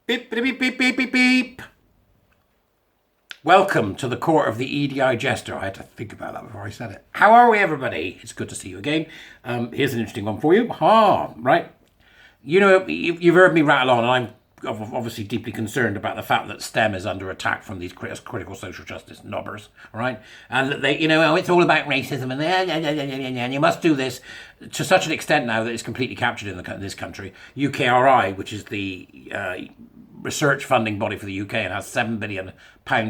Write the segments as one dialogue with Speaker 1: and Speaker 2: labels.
Speaker 1: Beep, beep, beep, beep, beep, beep, beep. Welcome to the court of the EDI Jester. I had to think about that before I said it. How are we, everybody? It's good to see you again. Here's an interesting one for you. Right. You know, you've heard me rattle on, and I'm obviously deeply concerned about the fact that STEM is under attack from these critical social justice knobbers, right? And that they, it's all about racism and you must do this to such an extent now that it's completely captured in this country. UKRI, which is the research funding body for the UK and has £7 billion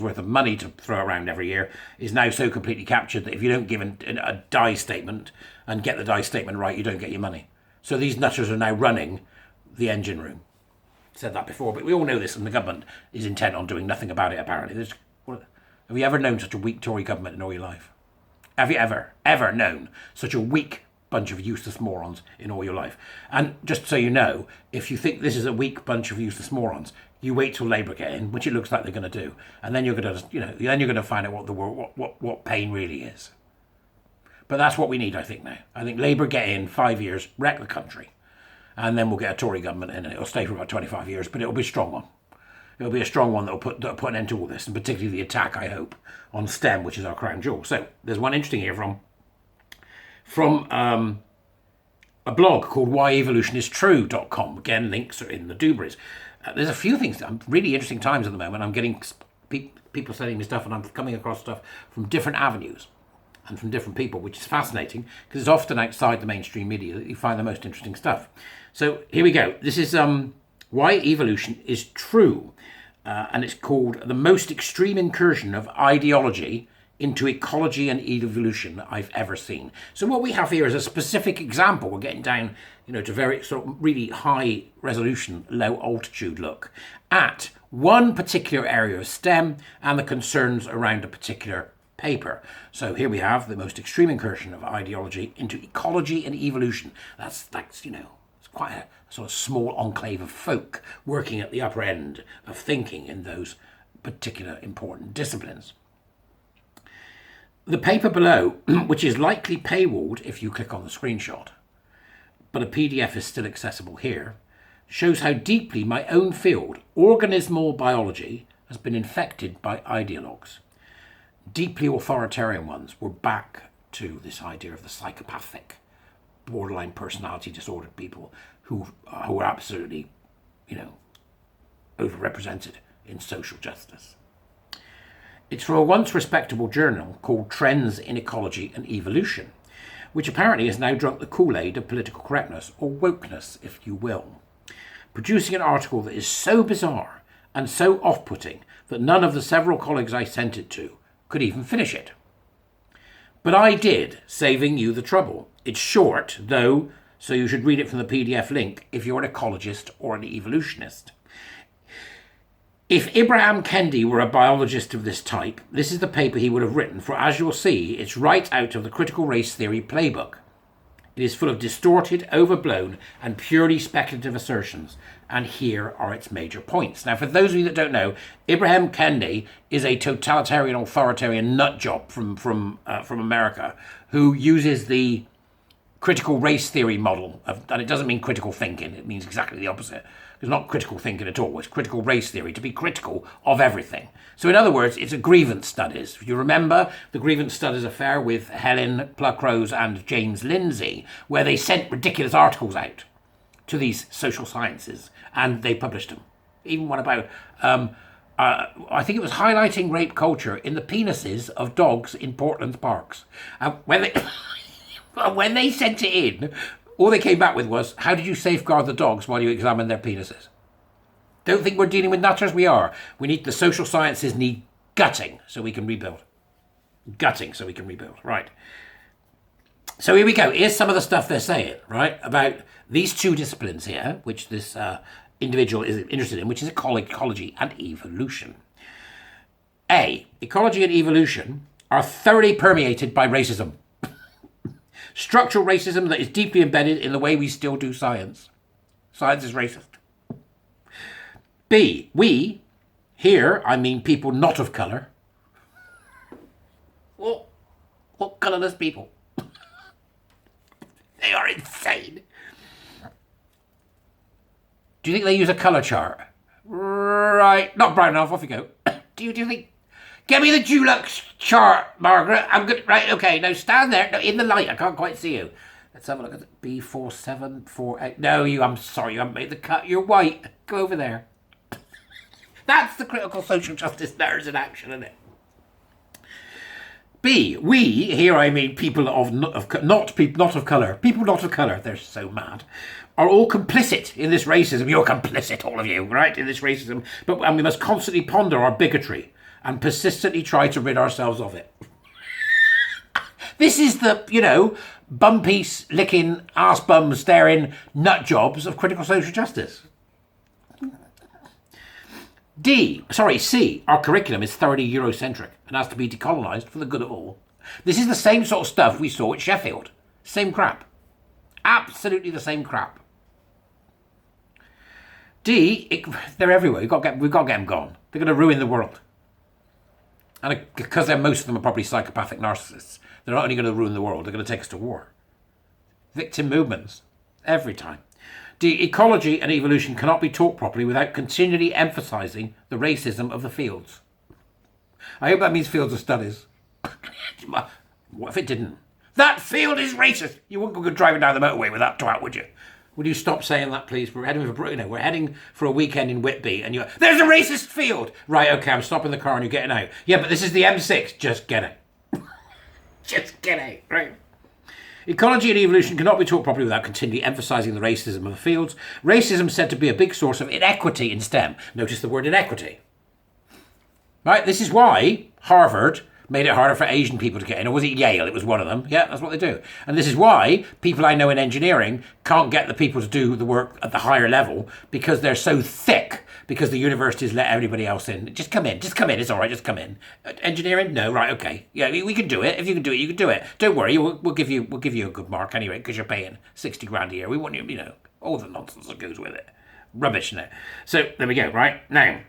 Speaker 1: worth of money to throw around every year, is now so completely captured that if you don't give a die statement and get the die statement right, you don't get your money. So these nutters are now running the engine room. Said that before, but we all know this, and the government is intent on doing nothing about it, apparently. Have you ever known such a weak Tory government in all your life? Have you ever known such a weak bunch of useless morons in all your life? And just so you know, if you think this is a weak bunch of useless morons, you wait till Labour get in, which it looks like they're going to do, and then you're going to find out what pain really is. But that's what we need, I think, now. I think Labour get in, 5 years, wreck the country. And then we'll get a Tory government in, and it'll stay for about 25 years, but it'll be a strong one. It'll be a strong one that'll put an end to all this, and particularly the attack, I hope, on STEM, which is our crown jewel. So there's one interesting here from a blog called whyevolutionIsTrue.com. Again, links are in the Dubras. There's a few things. Really interesting times at the moment. I'm getting people sending me stuff, and I'm coming across stuff from different avenues and from different people, which is fascinating because it's often outside the mainstream media that you find the most interesting stuff. So here we go. This is Why Evolution is True, and it's called The Most Extreme Incursion of Ideology into Ecology and Evolution I've Ever Seen. So what we have here is a specific example. We're getting down, to very sort of really high resolution, low altitude look at one particular area of STEM and the concerns around a particular paper. So here we have the most extreme incursion of ideology into ecology and evolution. That's it's quite a sort of small enclave of folk working at the upper end of thinking in those particular important disciplines. The paper below, which is likely paywalled if you click on the screenshot, but a PDF is still accessible here, shows how deeply my own field, organismal biology, has been infected by ideologues. Deeply authoritarian ones were back to this idea of the psychopathic, borderline personality disordered people who are absolutely, overrepresented in social justice. It's from a once respectable journal called Trends in Ecology and Evolution, which apparently has now drunk the Kool-Aid of political correctness, or wokeness, if you will, producing an article that is so bizarre and so off-putting that none of the several colleagues I sent it to could even finish it. But I did, saving you the trouble. It's short, though, so you should read it from the PDF link if you're an ecologist or an evolutionist. If Ibrahim Kendi were a biologist of this type, this is the paper he would have written, for as you'll see, it's right out of the critical race theory playbook. It is full of distorted, overblown, and purely speculative assertions, and here are its major points. Now, for those of you that don't know, Ibrahim Kendi is a totalitarian, authoritarian nutjob from America who uses the critical race theory model, and it doesn't mean critical thinking, it means exactly the opposite. It's not critical thinking at all, it's critical race theory, to be critical of everything. So in other words, it's a grievance studies. If you remember the grievance studies affair with Helen Pluckrose and James Lindsay, where they sent ridiculous articles out to these social sciences, and they published them. Even one about, I think it was highlighting rape culture in the penises of dogs in Portland parks. When they sent it in, all they came back with was, how did you safeguard the dogs while you examined their penises? Don't think we're dealing with nutters? We are. The social sciences need gutting so we can rebuild. Gutting so we can rebuild, right. So here we go. Here's some of the stuff they're saying, right, about these two disciplines here, which this individual is interested in, which is ecology and evolution. A, ecology and evolution are thoroughly permeated by racism. Structural racism that is deeply embedded in the way we still do science. Science is racist. B, we, here I mean people not of colour. What colourless people? They are insane. Do you think they use a colour chart Right. Not bright enough. Off you go. Do you think... Get me the Dulux chart, Margaret. I'm good. Right, okay. Now stand there. No, in the light. I can't quite see you. Let's have a look at it. B4748. No, I'm sorry. You haven't made the cut. You're white. Go over there. That's the critical social justice nerds in action, isn't it? B. We, here I mean people not of colour. People not of colour. They're so mad. Are all complicit in this racism. You're complicit, all of you, right, in this racism. And we must constantly ponder our bigotry and persistently try to rid ourselves of it. This is the, bum piece licking, ass bum staring nut jobs of critical social justice. C. Our curriculum is thoroughly Eurocentric and has to be decolonised for the good of all. This is the same sort of stuff we saw at Sheffield. Same crap. Absolutely the same crap. They're everywhere. We've got to get them gone. They're going to ruin the world. And because most of them are probably psychopathic narcissists, they're not only going to ruin the world, they're going to take us to war. Victim movements. Every time. Ecology and evolution cannot be taught properly without continually emphasising the racism of the fields. I hope that means fields of studies. What if it didn't? That field is racist. You wouldn't go driving down the motorway with that twat, would you? Would you stop saying that, please? We're heading for a weekend in Whitby, and there's a racist field. Right, okay, I'm stopping the car and you're getting out. Yeah, but this is the M6. Just get out. Just get out, right? Ecology and evolution cannot be taught properly without continually emphasising the racism of the fields. Racism is said to be a big source of inequity in STEM. Notice the word inequity. Right, this is why Harvard made it harder for Asian people to get in. Or was it Yale? It was one of them. Yeah, that's what they do. And this is why people I know in engineering can't get the people to do the work at the higher level because they're so thick because the universities let everybody else in. Just come in. It's all right. Just come in. Engineering? No. Right. Okay. Yeah, we can do it. If you can do it, you can do it. Don't worry. We'll give you a good mark anyway because you're paying 60 grand a year. We want you, all the nonsense that goes with it. Rubbish, isn't it? So there we go. Right now,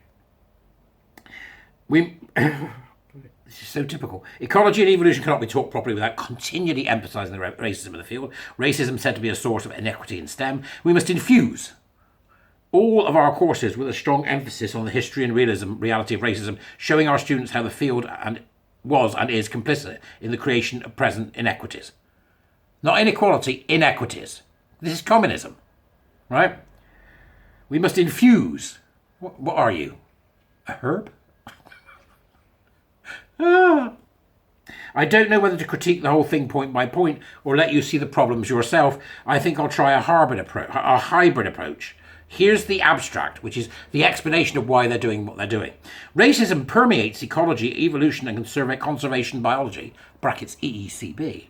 Speaker 1: this is so typical. Ecology and evolution cannot be taught properly without continually emphasising the racism of the field. Racism is said to be a source of inequity in STEM. We must infuse all of our courses with a strong emphasis on the history and reality of racism, showing our students how the field was and is complicit in the creation of present inequities. Not inequality, inequities. This is communism, right? We must infuse. What are you? A herb? I don't know whether to critique the whole thing point by point or let you see the problems yourself. I think I'll try a hybrid approach. Here's the abstract, which is the explanation of why they're doing what they're doing. Racism permeates ecology, evolution and conservation biology, brackets EECB.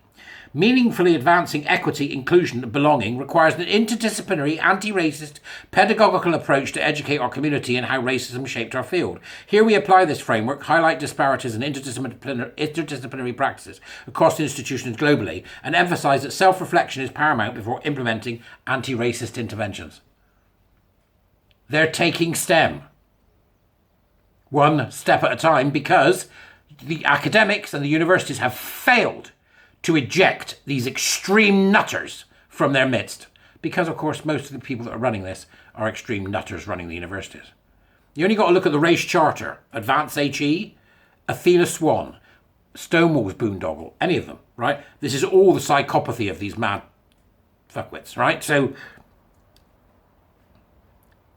Speaker 1: Meaningfully advancing equity, inclusion and belonging requires an interdisciplinary, anti-racist, pedagogical approach to educate our community and how racism shaped our field. Here we apply this framework, highlight disparities and interdisciplinary practices across institutions globally, and emphasise that self-reflection is paramount before implementing anti-racist interventions. They're taking STEM one step at a time because the academics and the universities have failed to eject these extreme nutters from their midst. Because, of course, most of the people that are running this are extreme nutters running the universities. You only got to look at the Race Charter, Advance HE, Athena Swan, Stonewall's boondoggle, any of them, right? This is all the psychopathy of these mad fuckwits, right? So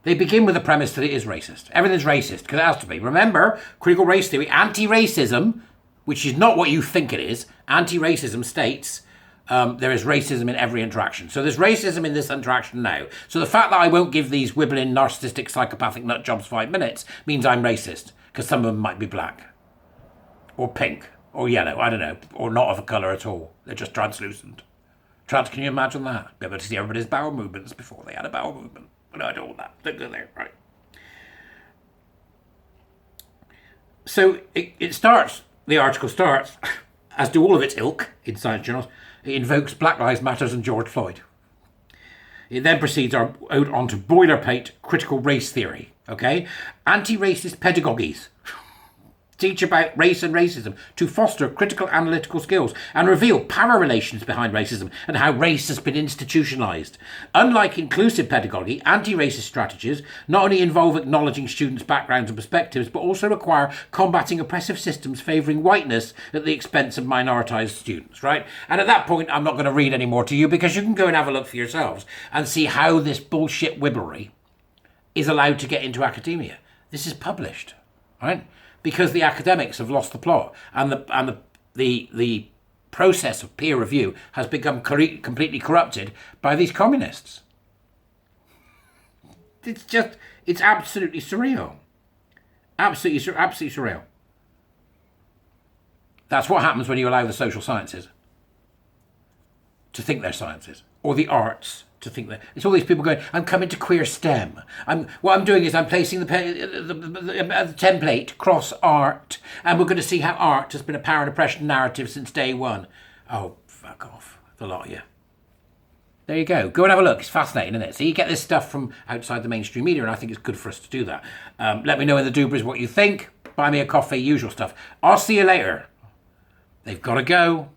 Speaker 1: they begin with the premise that it is racist. Everything's racist, because it has to be. Remember, critical race theory, anti-racism, which is not what you think it is. Anti-racism states there is racism in every interaction. So there's racism in this interaction now. So the fact that I won't give these wibbling, narcissistic, psychopathic nut jobs 5 minutes means I'm racist, because some of them might be black, or pink, or yellow, I don't know, or not of a colour at all. They're just translucent. Can you imagine that? Be able to see everybody's bowel movements before they had a bowel movement. No, I don't want that. Don't go there, right? So it starts. The article starts, as do all of its ilk in science journals. It invokes Black Lives Matter and George Floyd. It then proceeds out onto boilerplate critical race theory, okay? Anti-racist pedagogies. teach about race and racism to foster critical analytical skills and reveal power relations behind racism and how race has been institutionalized. Unlike inclusive pedagogy, anti-racist strategies not only involve acknowledging students' backgrounds and perspectives, but also require combating oppressive systems favouring whiteness at the expense of minoritized students, right? And at that point, I'm not going to read any more to you because you can go and have a look for yourselves and see how this bullshit wibbery is allowed to get into academia. This is published, right? Because the academics have lost the plot, and the process of peer review has become completely corrupted by these communists. It's absolutely surreal. Absolutely surreal. That's what happens when you allow the social sciences to think they're sciences, or the arts to think that. It's all these people going, I'm coming to queer STEM. What I'm doing is I'm placing the template cross art, and we're going to see how art has been a power and oppression narrative since day one. Oh, fuck off, the lot of you. There you go. Go and have a look. It's fascinating, isn't it? So you get this stuff from outside the mainstream media, and I think it's good for us to do that. Let me know in the doobers what you think. Buy me a coffee, usual stuff. I'll see you later. They've got to go.